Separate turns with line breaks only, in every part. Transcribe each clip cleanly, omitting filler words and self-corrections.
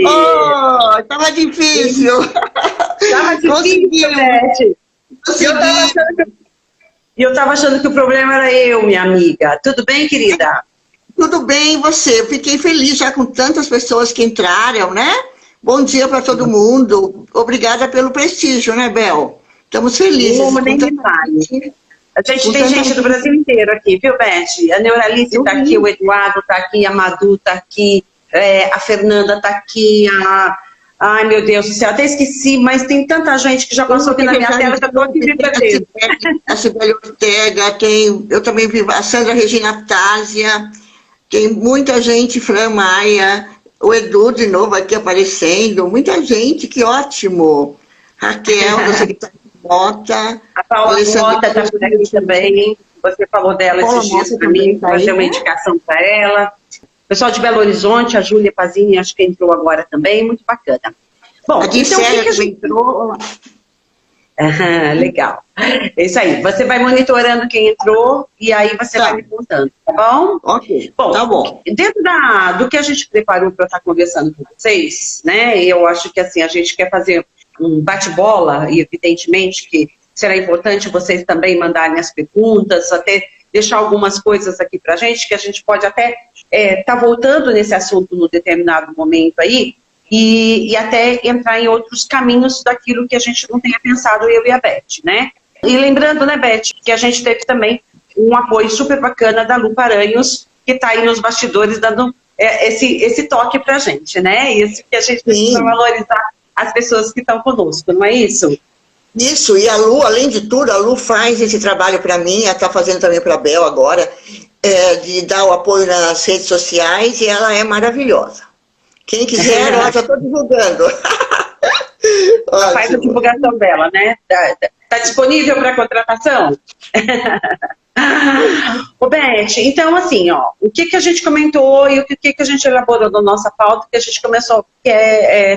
Oh, tava difícil.
Tava difícil, Beth. Eu tava achando que o problema era eu, minha amiga. Tudo bem, querida?
Tudo bem, e você? Eu fiquei feliz já com tantas pessoas que entraram, né? Bom dia para todo mundo. Obrigada pelo prestígio, né, Bel? Estamos felizes.
Nem demais. A gente tem gente do Brasil inteiro aqui, viu, Beth? A Neuralice está aqui, o Eduardo está aqui, a Madu está aqui, a Fernanda está aqui, Ai, meu Deus do céu, até esqueci, mas tem tanta gente que já passou aqui na minha tela que eu estou aqui verdadeiro.
A Sibeli Ortega, eu também vi a Sandra Regina Tásia, tem muita gente, Fran Maia, o Edu de novo aqui aparecendo, muita gente, que ótimo. Raquel, da Secretaria de Mota.
A Paula Mota está por aqui também, você falou dela esses dias para mim, fazer uma indicação para ela. Pessoal de Belo Horizonte, a Júlia Pazini, acho que entrou agora também, muito bacana. Bom, então o que a gente entrou? Legal. É isso aí, você vai monitorando quem entrou e aí você vai me contando, tá bom?
Ok,
bom,
tá bom.
Dentro do que a gente preparou para estar conversando com vocês, né, eu acho que assim, a gente quer fazer um bate-bola e evidentemente que será importante vocês também mandarem as perguntas, até deixar algumas coisas aqui para a gente, que a gente pode até tá voltando nesse assunto num determinado momento aí, e até entrar em outros caminhos daquilo que a gente não tenha pensado, eu e a Beth, né? E lembrando, né, Beth, que a gente teve também um apoio super bacana da Lu Paranhos, que está aí nos bastidores dando esse toque para a gente, né? Isso que a gente precisa valorizar as pessoas que estão conosco, não é isso?
Isso, e a Lu, além de tudo, a Lu faz esse trabalho para mim, ela está fazendo também para a Bel agora, de dar o apoio nas redes sociais, e ela é maravilhosa. Quem quiser, ela já estou divulgando.
Faz a divulgação dela, né? Tá disponível para contratação? Ô, Beth, então assim, ó, o que a gente comentou e o que a gente elaborou na nossa pauta, que a gente começou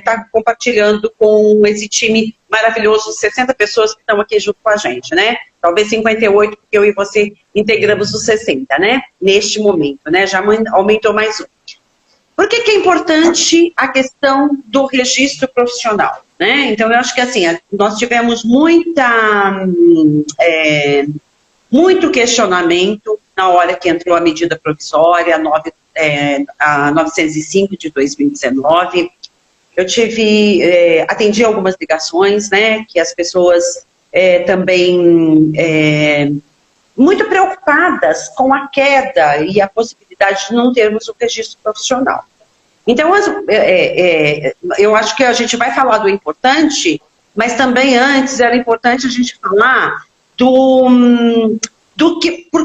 tá compartilhando com esse time maravilhoso, 60 pessoas que estão aqui junto com a gente, né? Talvez 58, porque eu e você integramos os 60, né? Neste momento, né? Já aumentou mais um. Por que é importante a questão do registro profissional, né? Então, eu acho que assim, nós tivemos muito questionamento na hora que entrou a medida provisória, a 905 de 2019. Eu atendi algumas ligações, né, que as pessoas também muito preocupadas com a queda e a possibilidade de não termos o registro profissional. Então, eu acho que a gente vai falar do importante, mas também antes era importante a gente falar por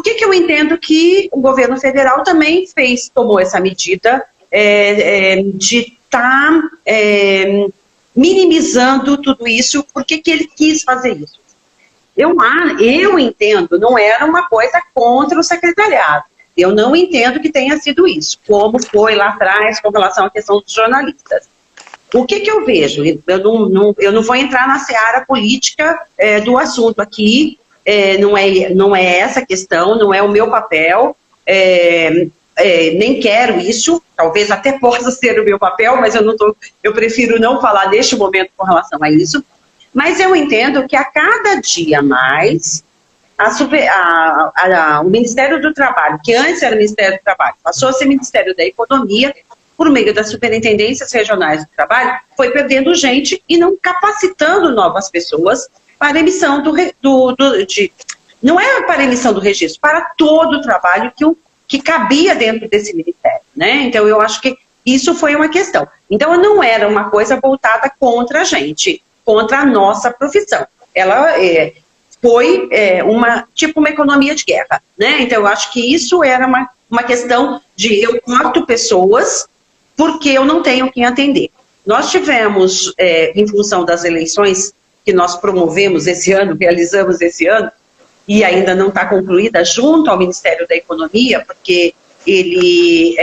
que eu entendo que o governo federal também tomou essa medida de estar minimizando tudo isso. Por que ele quis fazer isso? Eu entendo, não era uma coisa contra o secretariado. Eu não entendo que tenha sido isso, como foi lá atrás com relação à questão dos jornalistas. O que eu vejo? Eu não vou entrar na seara política do assunto aqui, não é essa a questão, não é o meu papel, nem quero isso, talvez até possa ser o meu papel, mas eu prefiro não falar neste momento com relação a isso. Mas eu entendo que a cada dia mais, o Ministério do Trabalho, que antes era o Ministério do Trabalho, passou a ser Ministério da Economia, por meio das superintendências regionais do trabalho, foi perdendo gente e não capacitando novas pessoas para a emissão não é para a emissão do registro, para todo o trabalho que cabia dentro desse ministério, né? Então, eu acho que isso foi uma questão. Então, não era uma coisa voltada contra a gente, contra a nossa profissão. Ela foi uma economia de guerra, né? Então, eu acho que isso era uma questão de eu corto pessoas porque eu não tenho quem atender. Nós tivemos, em função das eleições que nós promovemos esse ano, realizamos esse ano, e ainda não está concluída, junto ao Ministério da Economia, porque ele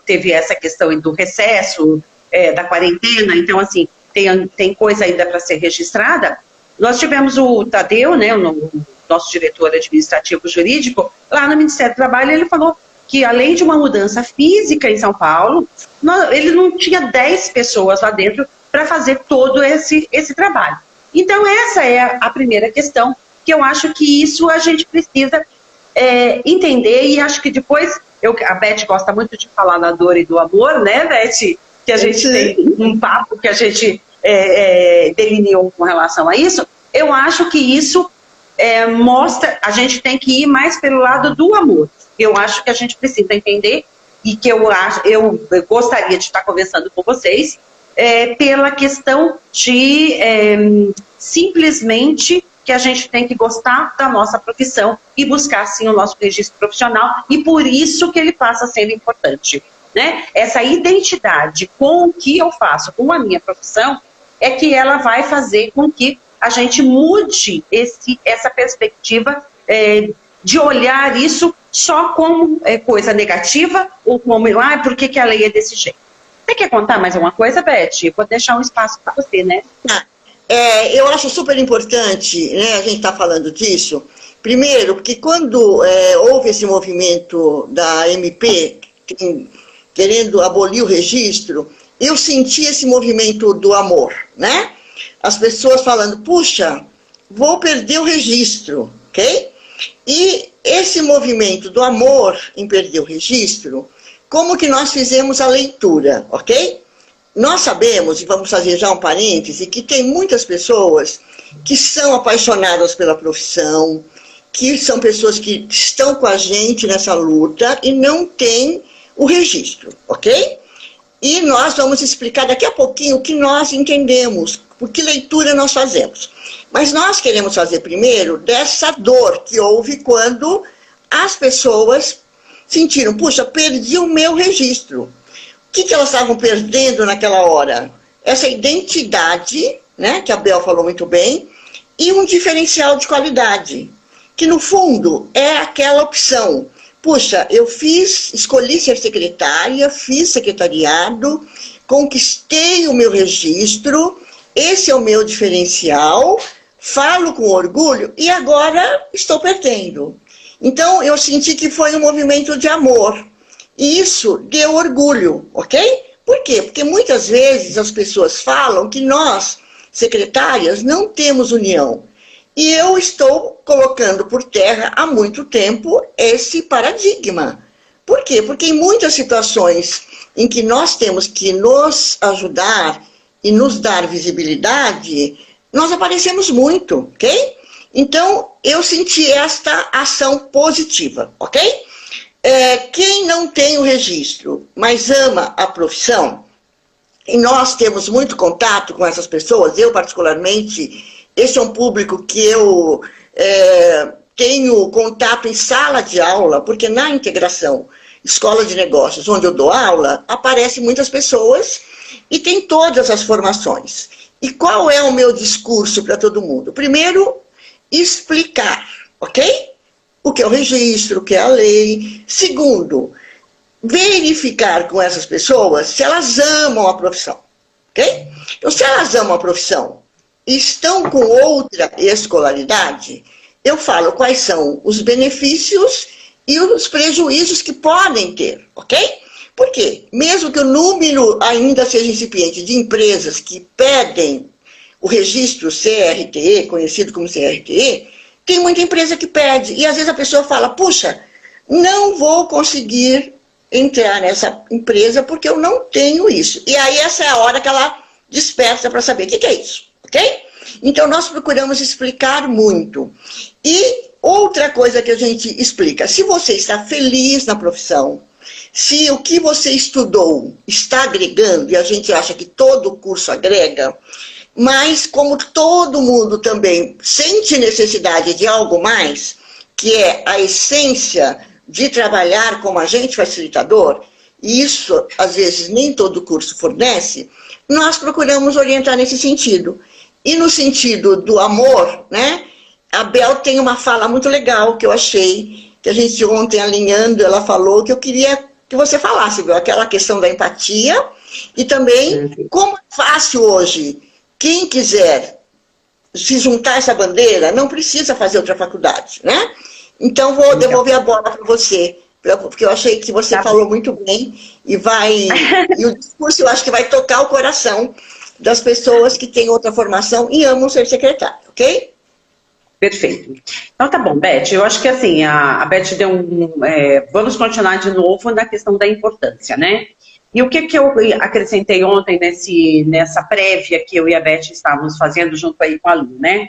teve essa questão do recesso, da quarentena, então, assim, tem coisa ainda para ser registrada. Nós tivemos o Tadeu, né, o nosso diretor administrativo jurídico, lá no Ministério do Trabalho, ele falou que além de uma mudança física em São Paulo, ele não tinha 10 pessoas lá dentro para fazer todo esse trabalho. Então essa é a primeira questão, que eu acho que isso a gente precisa entender, e acho que depois, a Beth gosta muito de falar da dor e do amor, né, Beth? Que a gente tem um papo que a gente delineou com relação a isso. Eu acho que isso mostra, a gente tem que ir mais pelo lado do amor. Eu acho que a gente precisa entender, e que eu gostaria de estar conversando com vocês, pela questão de simplesmente que a gente tem que gostar da nossa profissão e buscar, sim, o nosso registro profissional, e por isso que ele passa a ser importante, né? Essa identidade com o que eu faço, com a minha profissão, é que ela vai fazer com que a gente mude essa perspectiva de olhar isso só como coisa negativa, ou como, por que a lei é desse jeito? Você quer contar mais uma coisa, Beth? Eu vou deixar um espaço para você, né?
Eu acho super importante, né, a gente está falando disso. Primeiro, porque quando houve esse movimento da MP querendo abolir o registro, eu senti esse movimento do amor, né? As pessoas falando, puxa, vou perder o registro, ok? E esse movimento do amor em perder o registro, como que nós fizemos a leitura, ok? Nós sabemos, e vamos fazer já um parêntese, que tem muitas pessoas que são apaixonadas pela profissão, que são pessoas que estão com a gente nessa luta e não têm o registro, ok? E nós vamos explicar daqui a pouquinho o que nós entendemos, por que leitura nós fazemos. Mas nós queremos fazer primeiro dessa dor que houve quando as pessoas sentiram, puxa, perdi o meu registro. O que elas estavam perdendo naquela hora? Essa identidade, né, que a Bel falou muito bem, e um diferencial de qualidade, que no fundo é aquela opção. Puxa, eu escolhi ser secretária, fiz secretariado, conquistei o meu registro, esse é o meu diferencial, falo com orgulho e agora estou perdendo. Então eu senti que foi um movimento de amor. E isso deu orgulho, ok? Por quê? Porque muitas vezes as pessoas falam que nós, secretárias, não temos união. E eu estou colocando por terra há muito tempo esse paradigma. Por quê? Porque em muitas situações em que nós temos que nos ajudar e nos dar visibilidade, nós aparecemos muito, ok? Então, eu senti esta ação positiva, ok? Quem não tem o registro, mas ama a profissão, e nós temos muito contato com essas pessoas, eu particularmente, esse é um público que eu tenho contato em sala de aula, porque na integração escola de negócios, onde eu dou aula, aparecem muitas pessoas e tem todas as formações. E qual é o meu discurso para todo mundo? Primeiro, explicar, ok? O que é o registro, o que é a lei. Segundo, verificar com essas pessoas se elas amam a profissão, ok? Então, se elas amam a profissão e estão com outra escolaridade, eu falo quais são os benefícios e os prejuízos que podem ter, ok? Por quê? Mesmo que o número ainda seja incipiente de empresas que pedem o registro CRTE, conhecido como CRTE, tem muita empresa que pede, e às vezes a pessoa fala, puxa, não vou conseguir entrar nessa empresa porque eu não tenho isso. E aí essa é a hora que ela desperta para saber o que é isso, ok? Então nós procuramos explicar muito. E outra coisa que a gente explica, se você está feliz na profissão, se o que você estudou está agregando, e a gente acha que todo curso agrega, mas como todo mundo também sente necessidade de algo mais, que é a essência de trabalhar como agente facilitador, e isso às vezes nem todo curso fornece, nós procuramos orientar nesse sentido. E no sentido do amor, né? A Bel tem uma fala muito legal que eu achei, que a gente ontem alinhando, ela falou que eu queria que você falasse, viu? Aquela questão da empatia e também como é fácil hoje. Quem quiser se juntar a essa bandeira não precisa fazer outra faculdade, né? Então vou devolver a bola para você, porque eu achei que você
Tá.
falou muito bem e e o discurso eu acho que vai tocar o coração das pessoas que têm outra formação e amam ser secretária, ok?
Perfeito. Então tá bom, Beth, eu acho que assim, a Beth deu vamos continuar de novo na questão da importância, né? E o que eu acrescentei ontem nessa prévia que eu e a Beth estávamos fazendo junto aí com a Lu, né?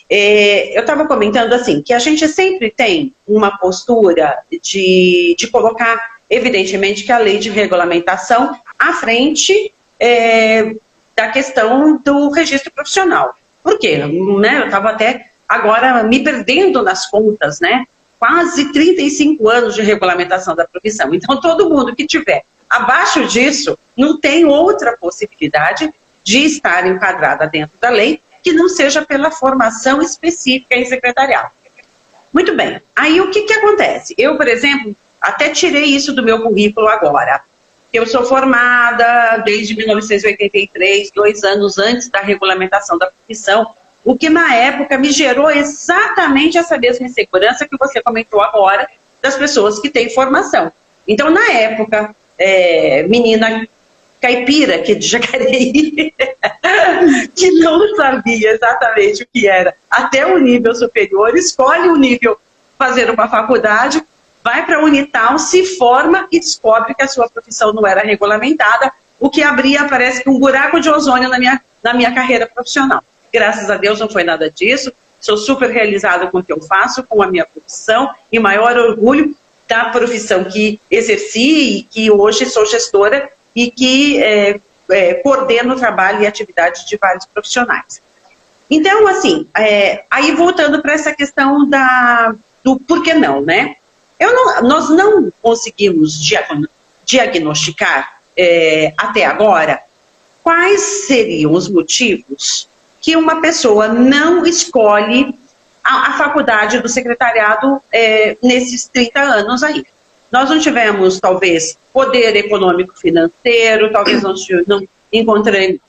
Eu estava comentando assim, que a gente sempre tem uma postura de colocar, evidentemente, que a lei de regulamentação à frente da questão do registro profissional. Por quê? Né? Eu estava até agora me perdendo nas contas, né? Quase 35 anos de regulamentação da profissão. Então, todo mundo que tiver abaixo disso não tem outra possibilidade de estar enquadrada dentro da lei que não seja pela formação específica em secretariado. Muito bem. Aí, o que acontece? Eu, por exemplo, até tirei isso do meu currículo agora. Eu sou formada desde 1983, 2 anos antes da regulamentação da profissão, o que na época me gerou exatamente essa mesma insegurança que você comentou agora, das pessoas que têm formação. Então, na época, menina caipira, que de Jacareí, que não sabia exatamente o que era até o nível superior, escolhe o nível, fazer uma faculdade, vai para a Unital, se forma e descobre que a sua profissão não era regulamentada, o que abria, parece que um buraco de ozônio na minha carreira profissional. Graças a Deus não foi nada disso, sou super realizada com o que eu faço, com a minha profissão, e maior orgulho da profissão que exerci e que hoje sou gestora e que coordeno o trabalho e atividade de vários profissionais. Então, assim, aí voltando para essa questão do por que não, né? Nós não conseguimos diagnosticar até agora quais seriam os motivos que uma pessoa não escolhe a faculdade do secretariado nesses 30 anos aí. Nós não tivemos, talvez, poder econômico financeiro, talvez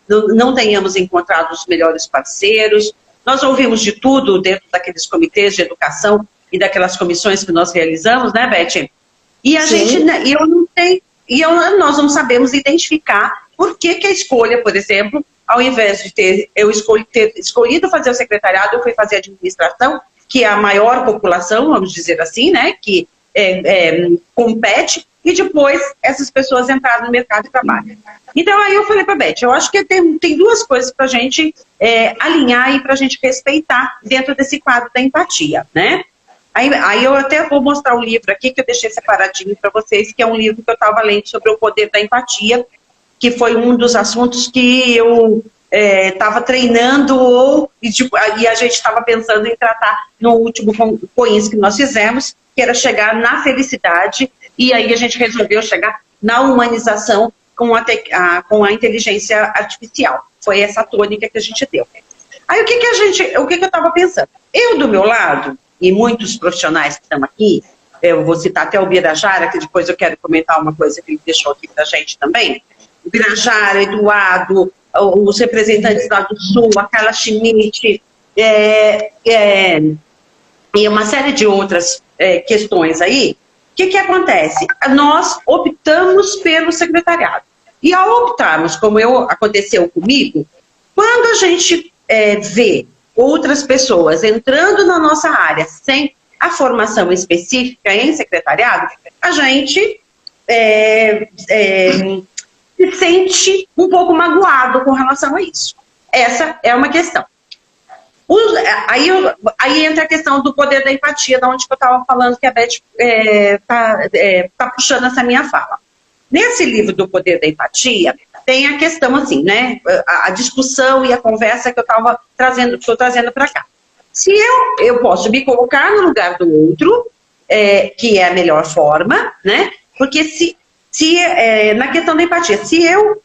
não tenhamos encontrado os melhores parceiros. Nós ouvimos de tudo dentro daqueles comitês de educação e daquelas comissões que nós realizamos, né, Beth? E nós não sabemos identificar por que a escolha, por exemplo, ao invés de ter escolhido fazer o secretariado, eu fui fazer administração, que é a maior população, vamos dizer assim, né, que compete, e depois essas pessoas entraram no mercado de trabalho. Então, aí eu falei para a Beth, eu acho que tem duas coisas para a gente alinhar e para a gente respeitar dentro desse quadro da empatia, né? Aí eu até vou mostrar o livro aqui, que eu deixei separadinho para vocês, que é um livro que eu estava lendo sobre o poder da empatia, que foi um dos assuntos que eu estava treinando e a gente estava pensando em tratar no último COINS que nós fizemos, que era chegar na felicidade, e aí a gente resolveu chegar na humanização com a inteligência artificial. Foi essa tônica que a gente deu. Aí o que eu estava pensando? Eu, do meu lado, e muitos profissionais que estão aqui, eu vou citar até o Birajara, que depois eu quero comentar uma coisa que ele deixou aqui para a gente também, o Birajara, Eduardo, os representantes lá do Sul, a Carla Schmidt, e uma série de outras questões aí. O que acontece? Nós optamos pelo secretariado. E ao optarmos, como aconteceu comigo, quando a gente vê outras pessoas entrando na nossa área sem a formação específica em secretariado, a gente se sente um pouco magoado com relação a isso. Essa é uma questão. Aí entra a questão do poder da empatia, da onde que eu estava falando que a Beth tá puxando essa minha fala. Nesse livro do poder da empatia, tem a questão assim, né? A discussão e a conversa que eu estou trazendo para cá. Se eu posso me colocar no lugar do outro, que é a melhor forma, né? Porque na questão da empatia, se eu,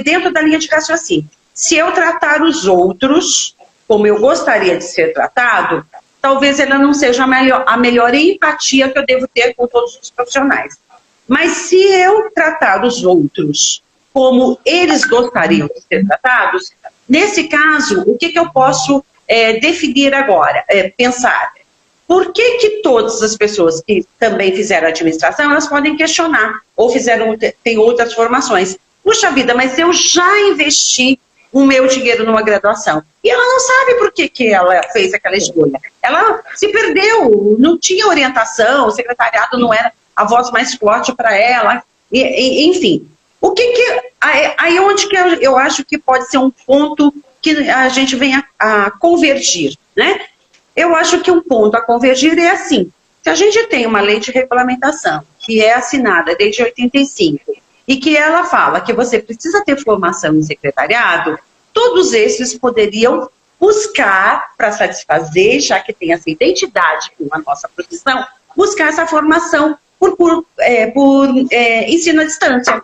dentro da linha de raciocínio, se eu tratar os outros como eu gostaria de ser tratado, talvez ela não seja a melhor empatia que eu devo ter com todos os profissionais. Mas se eu tratar os outros como eles gostariam de ser tratados, nesse caso, o que eu posso definir agora? Pensar. Por que que todas as pessoas que também fizeram administração, elas podem questionar, ou tem outras formações? Puxa vida, mas eu já investi o meu dinheiro numa graduação. E ela não sabe por que que ela fez aquela escolha. Ela se perdeu, não tinha orientação, o secretariado não era a voz mais forte para ela, enfim. Aí onde que eu acho que pode ser um ponto que a gente venha a convergir, né? Eu acho que um ponto a convergir é assim, se a gente tem uma lei de regulamentação que é assinada desde 85 e que ela fala que você precisa ter formação em secretariado, todos esses poderiam buscar, para satisfazer, já que tem essa identidade com a nossa profissão, buscar essa formação por ensino à distância.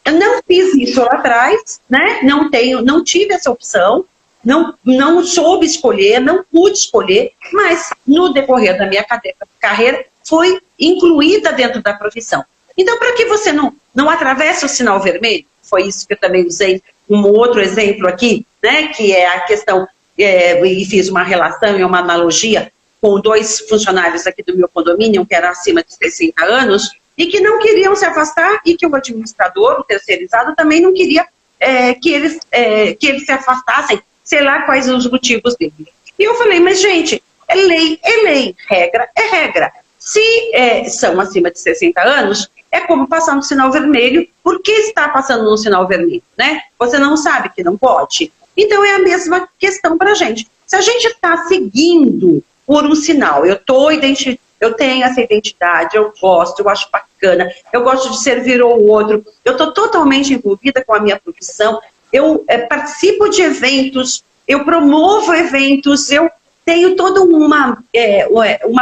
Eu não fiz isso lá atrás, né? Não tive essa opção, não soube escolher, não pude escolher, mas no decorrer da minha carreira foi incluída dentro da profissão. Então, para que você não atravesse o sinal vermelho, foi isso que eu também usei, um outro exemplo aqui, né, que é a questão, e fiz uma relação e uma analogia com 2 funcionários aqui do meu condomínio, que eram acima de 60 anos, e que não queriam se afastar, e que o administrador, o terceirizado, também não queria que eles se afastassem, sei lá quais os motivos dele. E eu falei, mas gente, é lei, regra é regra. Se são acima de 60 anos, é como passar no sinal vermelho. Por que está passando no sinal vermelho, né? Você não sabe que não pode. Então é a mesma questão para a gente. Se a gente está seguindo por um sinal, eu tenho essa identidade, eu gosto, eu acho bacana, eu gosto de servir ao outro, eu estou totalmente envolvida com a minha profissão, eu participo de eventos, eu promovo eventos, eu tenho toda uma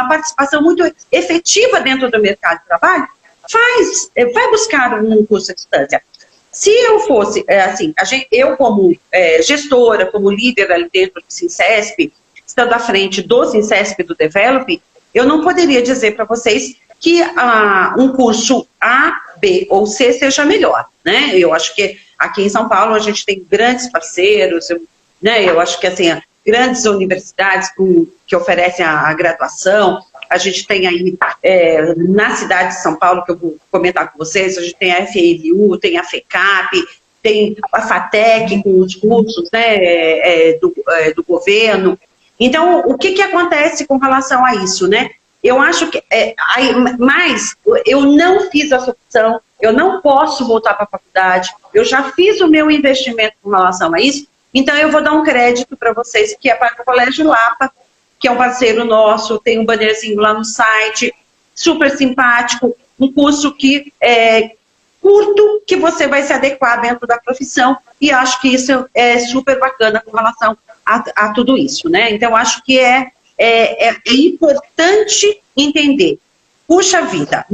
participação muito efetiva dentro do mercado de trabalho, vai buscar um curso à distância. Se eu fosse, eu como gestora, como líder ali dentro do Sincesp, estando à frente do Sincesp e do Develop, eu não poderia dizer para vocês que um curso A, B ou C seja melhor, né? Eu acho que aqui em São Paulo a gente tem grandes parceiros, né? Eu acho que assim, grandes universidades que oferecem a graduação. A gente tem aí, na cidade de São Paulo, que eu vou comentar com vocês, a gente tem a FELU, tem a FECAP, tem a FATEC com os cursos, né, do governo. Então, o que acontece com relação a isso, né? Eu acho que, mas eu não fiz essa opção, eu não posso voltar para a faculdade, eu já fiz o meu investimento com relação a isso, então eu vou dar um crédito para vocês, que é para o Colégio Lapa, que é um parceiro nosso, tem um bannerzinho lá no site, super simpático, um curso que é curto, que você vai se adequar dentro da profissão, e acho que isso é super bacana com relação a tudo isso, né? Então, acho que é importante entender. Puxa vida,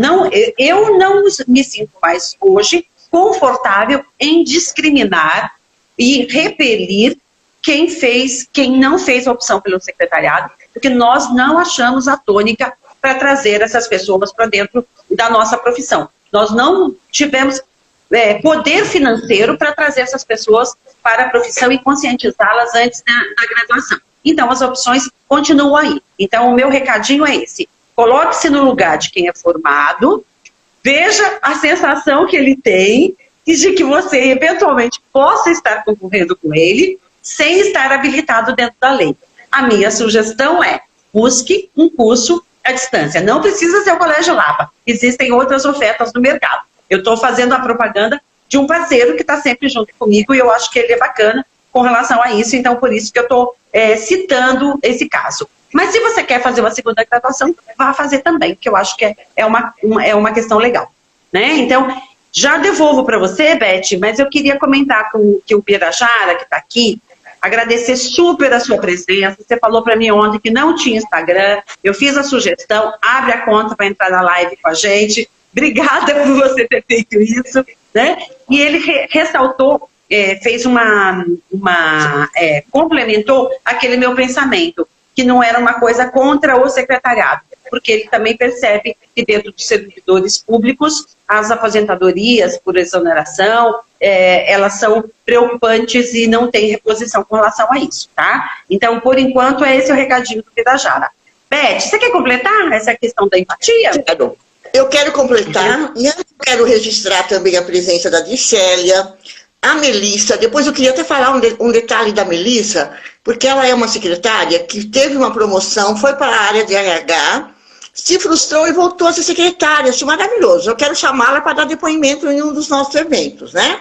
eu não me sinto mais hoje confortável em discriminar e repelir quem não fez a opção pelo secretariado, porque nós não achamos a tônica para trazer essas pessoas para dentro da nossa profissão. Nós não tivemos poder financeiro para trazer essas pessoas para a profissão e conscientizá-las antes da graduação. Então, as opções continuam aí. Então, o meu recadinho é esse. Coloque-se no lugar de quem é formado, veja a sensação que ele tem e de que você, eventualmente, possa estar concorrendo com ele, sem estar habilitado dentro da lei. A minha sugestão é, busque um curso à distância. Não precisa ser o Colégio Lapa. Existem outras ofertas no mercado. Eu estou fazendo a propaganda de um parceiro que está sempre junto comigo e eu acho que ele é bacana com relação a isso, então por isso que eu estou citando esse caso. Mas se você quer fazer uma segunda graduação, vá fazer também, que eu acho que é uma questão legal, né? Então, já devolvo para você, Beth, mas eu queria comentar que o Birajara, que está aqui, agradecer super a sua presença. Você falou para mim ontem que não tinha Instagram, eu fiz a sugestão, abre a conta para entrar na live com a gente. Obrigada por você ter feito isso, né? E ele ressaltou, fez complementou aquele meu pensamento, que não era uma coisa contra o secretariado, porque ele também percebe que dentro dos servidores públicos, as aposentadorias por exoneração, elas são preocupantes e não tem reposição com relação a isso, tá? Então, por enquanto, esse é o recadinho do Birajara. Beth, você quer completar essa questão da empatia?
Quero. Eu quero completar, e eu quero registrar também a presença da Dicélia, a Melissa. Depois eu queria até falar um detalhe da Melissa, porque ela é uma secretária que teve uma promoção, foi para a área de RH, se frustrou e voltou a ser secretária. Isso é maravilhoso. Eu quero chamá-la para dar depoimento em um dos nossos eventos, né?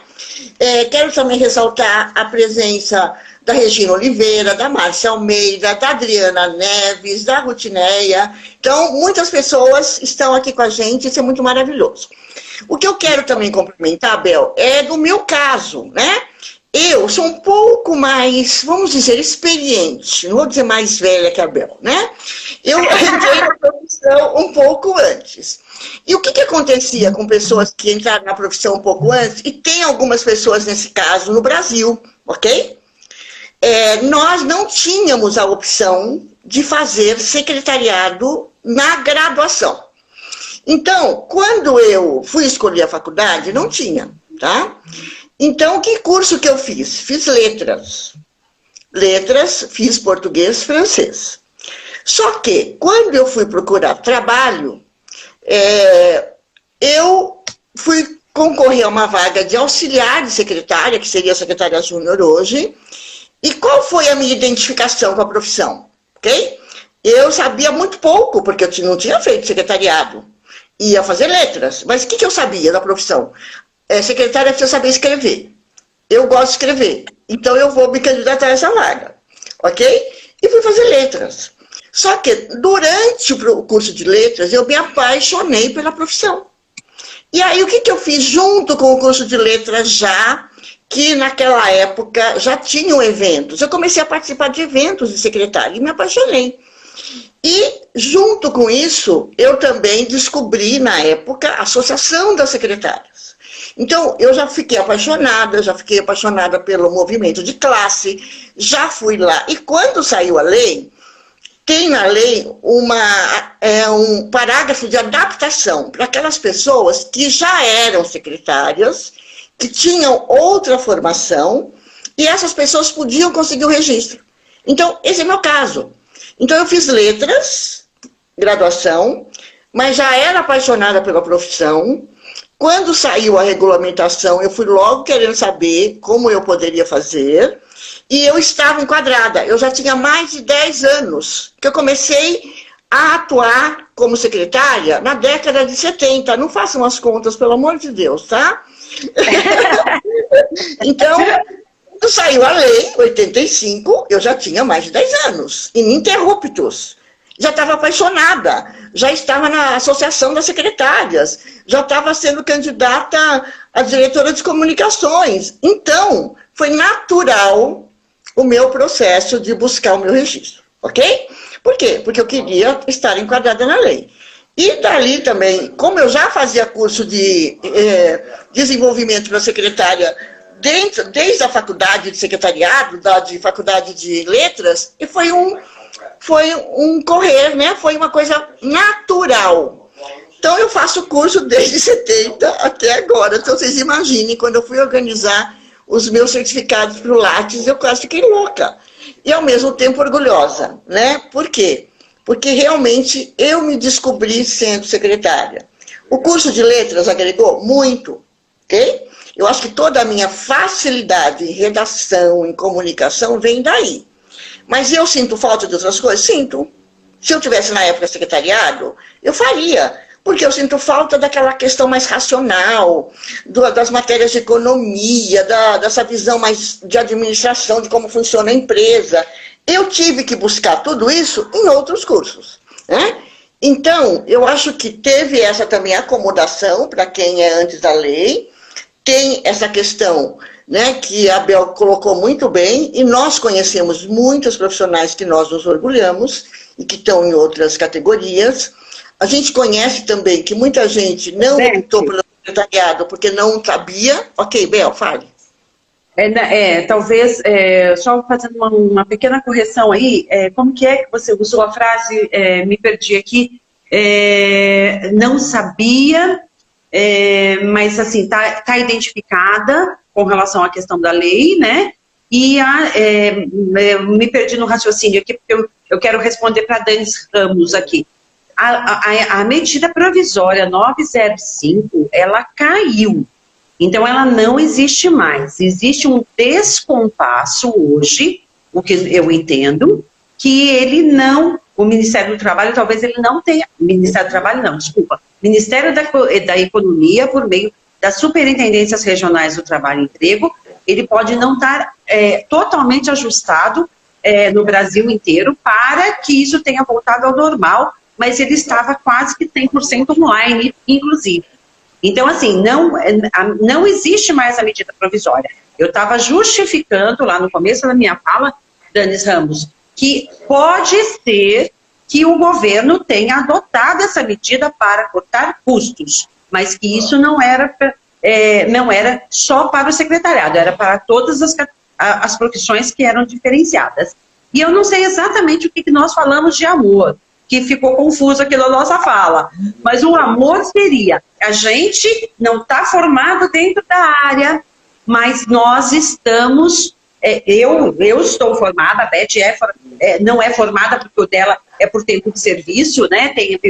Quero também ressaltar a presença da Regina Oliveira, da Márcia Almeida, da Adriana Neves, da Rutineia. Então, muitas pessoas estão aqui com a gente, isso é muito maravilhoso. O que eu quero também complementar, Bel, é do meu caso, né? Eu sou um pouco mais, vamos dizer, experiente, não vou dizer mais velha que a Bel, né? Eu entrei na profissão um pouco antes. E o que acontecia com pessoas que entraram na profissão um pouco antes, e tem algumas pessoas nesse caso no Brasil, ok? Nós não tínhamos a opção de fazer secretariado na graduação. Então, quando eu fui escolher a faculdade, não tinha, tá? Então, que curso que eu fiz? Fiz letras. Letras, fiz português, francês. Só que, quando eu fui procurar trabalho, eu fui concorrer a uma vaga de auxiliar de secretária, que seria a secretária júnior hoje. E qual foi a minha identificação com a profissão? Ok? Eu sabia muito pouco, porque eu não tinha feito secretariado. Ia fazer letras. Mas o que eu sabia da profissão? Secretária precisa saber escrever. Eu gosto de escrever. Então eu vou me candidatar a essa vaga. Ok? E fui fazer letras. Só que durante o curso de letras, eu me apaixonei pela profissão. E aí o que eu fiz junto com o curso de letras já, que naquela época já tinham eventos. Eu comecei a participar de eventos de secretária e me apaixonei. E, junto com isso, eu também descobri, na época, a Associação das Secretárias. Então, eu já fiquei apaixonada pelo movimento de classe, já fui lá. E quando saiu a lei, tem na lei um parágrafo de adaptação para aquelas pessoas que já eram secretárias, que tinham outra formação, e essas pessoas podiam conseguir o registro. Então, esse é meu caso. Então, eu fiz letras, graduação, mas já era apaixonada pela profissão. Quando saiu a regulamentação, eu fui logo querendo saber como eu poderia fazer, e eu estava enquadrada. Eu já tinha mais de 10 anos que eu comecei a atuar como secretária na década de 70. Não façam as contas, pelo amor de Deus, tá? Então, quando saiu a lei, 85, eu já tinha mais de 10 anos, ininterruptos. Já estava apaixonada, já estava na Associação das Secretárias, já estava sendo candidata a diretora de comunicações. Então, foi natural o meu processo de buscar o meu registro, ok? Por quê? Porque eu queria estar enquadrada na lei. E dali também, como eu já fazia curso de desenvolvimento para secretária desde a faculdade de secretariado, de faculdade de letras, e foi um correr, né? Foi uma coisa natural. Então, eu faço curso desde 70 até agora. Então, vocês imaginem, quando eu fui organizar os meus certificados para o Lattes, eu quase fiquei louca. E, ao mesmo tempo, orgulhosa, né? Por quê? Porque, realmente, eu me descobri sendo secretária. O curso de letras agregou muito, ok? Eu acho que toda a minha facilidade em redação, em comunicação, vem daí. Mas eu sinto falta de outras coisas? Sinto. Se eu tivesse na época secretariado, eu faria. Porque eu sinto falta daquela questão mais racional, das matérias de economia, dessa visão mais de administração, de como funciona a empresa. Eu tive que buscar tudo isso em outros cursos, né? Então, eu acho que teve essa também acomodação para quem é antes da lei. Tem essa questão, né, que a Bel colocou muito bem, e nós conhecemos muitos profissionais que nós nos orgulhamos e que estão em outras categorias. A gente conhece também que muita gente não optou pelo secretariado porque não sabia. Ok, Bel, fale.
Talvez, só fazendo uma pequena correção aí, como que é que você usou a frase, me perdi aqui, não sabia, mas assim, tá identificada com relação à questão da lei, né? E me perdi no raciocínio aqui, porque eu quero responder para a Dani Ramos aqui. A medida provisória 905, ela caiu. Então, ela não existe mais. Existe um descompasso hoje, o que eu entendo, que ele não, o Ministério do Trabalho, talvez ele não tenha, Ministério do Trabalho não, desculpa, Ministério da Economia, por meio das Superintendências Regionais do Trabalho e Emprego, ele pode não estar totalmente ajustado no Brasil inteiro para que isso tenha voltado ao normal, mas ele estava quase que 100% online, inclusive. Então, assim, não existe mais a medida provisória. Eu estava justificando lá no começo da minha fala, Dani Ramos, que pode ser que o governo tenha adotado essa medida para cortar custos, mas que isso não era só para o secretariado, era para todas as profissões que eram diferenciadas. E eu não sei exatamente o que nós falamos de amor, que ficou confuso aqui na nossa fala, mas o amor seria, a gente não está formado dentro da área, mas nós estamos, eu estou formada, a Beth não é formada porque o dela é por tempo de serviço, né? Tem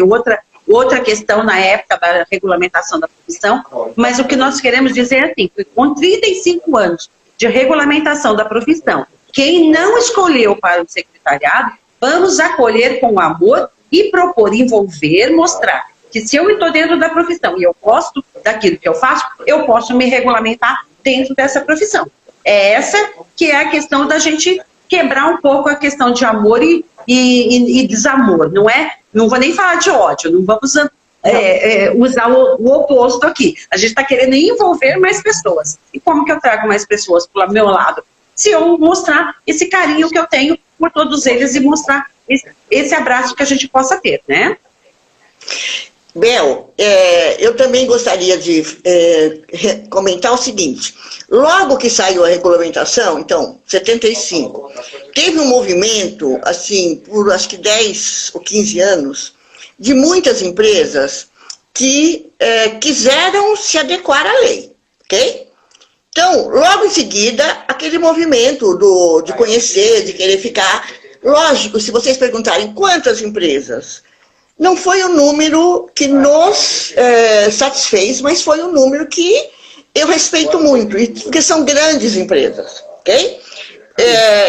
outra questão na época da regulamentação da profissão, mas o que nós queremos dizer é assim, com 35 anos de regulamentação da profissão, quem não escolheu para o secretariado, vamos acolher com amor e propor, envolver, mostrar que se eu estou dentro da profissão e eu gosto daquilo que eu faço, eu posso me regulamentar dentro dessa profissão. É essa que é a questão da gente quebrar um pouco a questão de amor e desamor, não é? Não vou nem falar de ódio, não vamos usar o oposto aqui. A gente está querendo envolver mais pessoas. E como que eu trago mais pessoas para o meu lado? Se eu mostrar esse carinho que eu tenho por todos eles e mostrar esse abraço que a gente possa ter, né?
Bel, eu também gostaria de comentar o seguinte. Logo que saiu a regulamentação, então, 75, teve um movimento, assim, por acho que 10 ou 15 anos, de muitas empresas que quiseram se adequar à lei, ok? Então, logo em seguida, aquele movimento de conhecer, de querer ficar. Lógico, se vocês perguntarem quantas empresas, não foi o número que nos satisfez, mas foi um número que eu respeito muito, porque são grandes empresas, ok?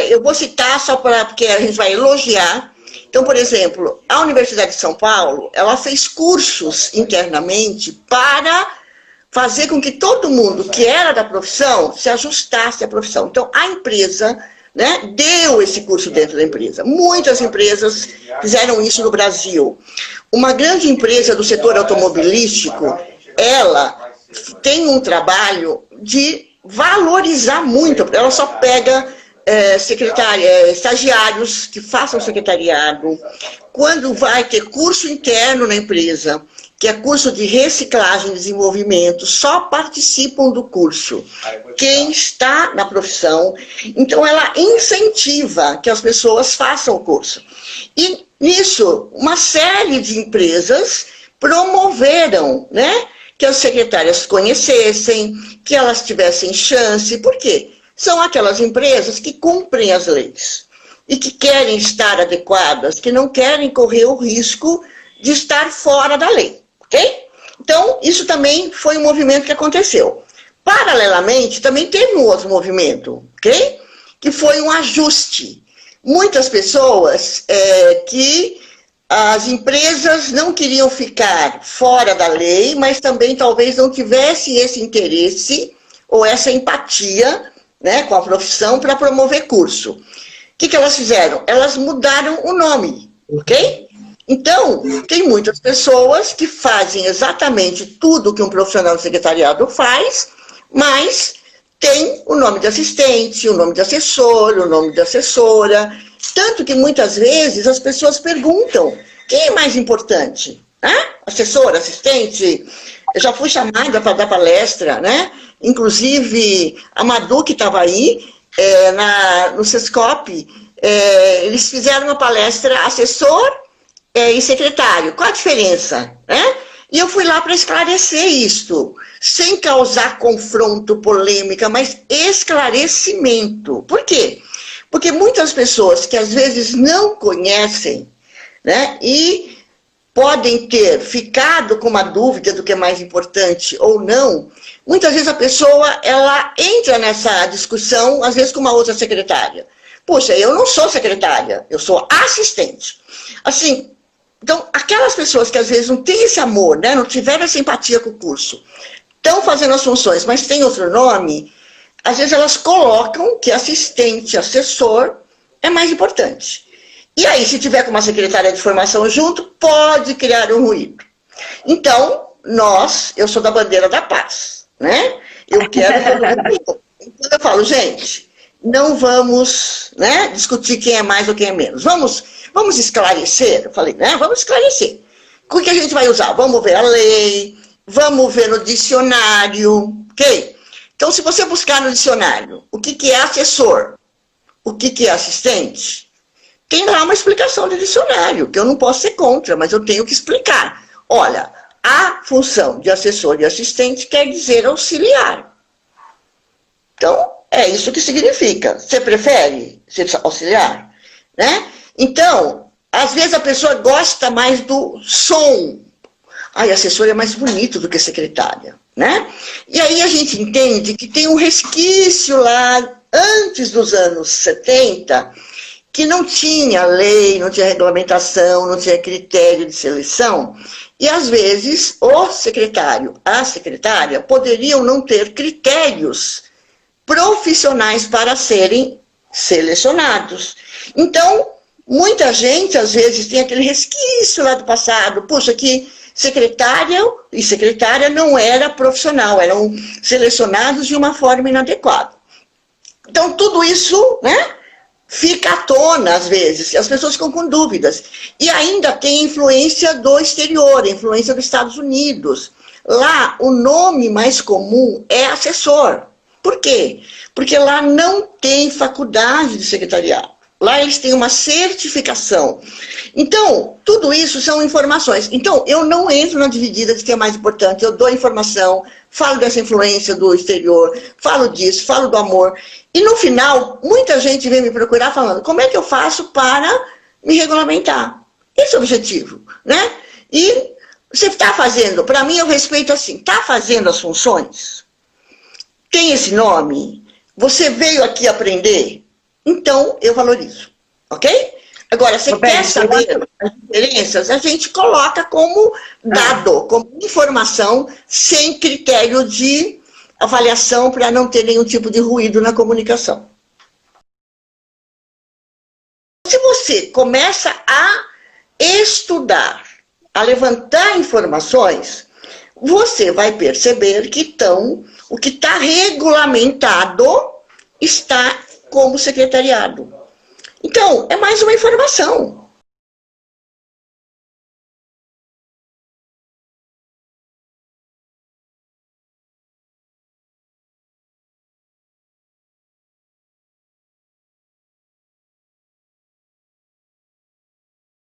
Eu vou citar só porque a gente vai elogiar. Então, por exemplo, a Universidade de São Paulo, ela fez cursos internamente para fazer com que todo mundo que era da profissão se ajustasse à profissão. Então, a empresa, né, deu esse curso dentro da empresa. Muitas empresas fizeram isso no Brasil. Uma grande empresa do setor automobilístico, ela tem um trabalho de valorizar muito. Ela só pega estagiários que façam secretariado. Quando vai ter curso interno na empresa, que é curso de reciclagem e desenvolvimento, só participam do curso quem está na profissão. Então, ela incentiva que as pessoas façam o curso. E nisso, uma série de empresas promoveram, né, que as secretárias conhecessem, que elas tivessem chance. Por quê? São aquelas empresas que cumprem as leis e que querem estar adequadas, que não querem correr o risco de estar fora da lei. Ok? Então, isso também foi um movimento que aconteceu. Paralelamente, também teve um outro movimento, ok? Que foi um ajuste. Muitas pessoas que as empresas não queriam ficar fora da lei, mas também talvez não tivessem esse interesse ou essa empatia, né, com a profissão para promover curso. O que elas fizeram? Elas mudaram o nome, ok? Então, tem muitas pessoas que fazem exatamente tudo que um profissional de secretariado faz, mas tem o nome de assistente, o nome de assessor, o nome de assessora. Tanto que muitas vezes as pessoas perguntam, quem é mais importante? Assessor, assistente? Eu já fui chamada para dar palestra, né? Inclusive, a Madu, que estava aí, no Sescop, eles fizeram uma palestra assessor e secretário. Qual a diferença? Né? E eu fui lá para esclarecer isso, sem causar confronto, polêmica, mas esclarecimento. Por quê? Porque muitas pessoas que às vezes não conhecem, né, e podem ter ficado com uma dúvida do que é mais importante ou não, muitas vezes a pessoa, ela entra nessa discussão, às vezes com uma outra secretária. Puxa, eu não sou secretária, eu sou assistente. Assim, então, aquelas pessoas que às vezes não têm esse amor, né, não tiveram essa empatia com o curso, estão fazendo as funções, mas tem outro nome, às vezes elas colocam que assistente, assessor é mais importante. E aí, se tiver com uma secretária de formação junto, pode criar um ruído. Então, eu sou da bandeira da paz, né? Eu quero todo mundo junto. Então eu falo, gente, não vamos, né, discutir quem é mais ou quem é menos. Vamos esclarecer? Eu falei, né? Vamos esclarecer. O que a gente vai usar? Vamos ver a lei, vamos ver no dicionário, ok? Então, se você buscar no dicionário o que é assessor, o que é assistente, tem lá uma explicação de dicionário, que eu não posso ser contra, mas eu tenho que explicar. Olha, a função de assessor e assistente quer dizer auxiliar. Então, é isso que significa. Você prefere ser auxiliar? Né? Então, às vezes a pessoa gosta mais do som. Ai, assessor é mais bonito do que secretária, né? E aí a gente entende que tem um resquício lá, antes dos anos 70, que não tinha lei, não tinha regulamentação, não tinha critério de seleção, e às vezes o secretário, a secretária, poderiam não ter critérios profissionais para serem selecionados. Então, muita gente, às vezes, tem aquele resquício lá do passado, puxa, que secretária e secretária não era profissional, eram selecionados de uma forma inadequada. Então, tudo isso, né, fica à tona, às vezes, e as pessoas ficam com dúvidas. E ainda tem influência do exterior, influência dos Estados Unidos. Lá, o nome mais comum é assessor. Por quê? Porque lá não tem faculdade de secretariado. Lá eles têm uma certificação. Então, tudo isso são informações. Então, eu não entro na dividida de que é mais importante. Eu dou informação, falo dessa influência do exterior, falo disso, falo do amor. E no final, muita gente vem me procurar falando, como é que eu faço para me regulamentar? Esse é o objetivo, né? E você está fazendo, para mim eu respeito assim, está fazendo as funções? Tem esse nome? Você veio aqui aprender? Então, eu valorizo, ok? Agora, você quer saber as diferenças? A gente coloca como dado, como informação, sem critério de avaliação para não ter nenhum tipo de ruído na comunicação. Se você começa a estudar, a levantar informações, você vai perceber que o que está regulamentado está como secretariado. Então, é mais uma informação.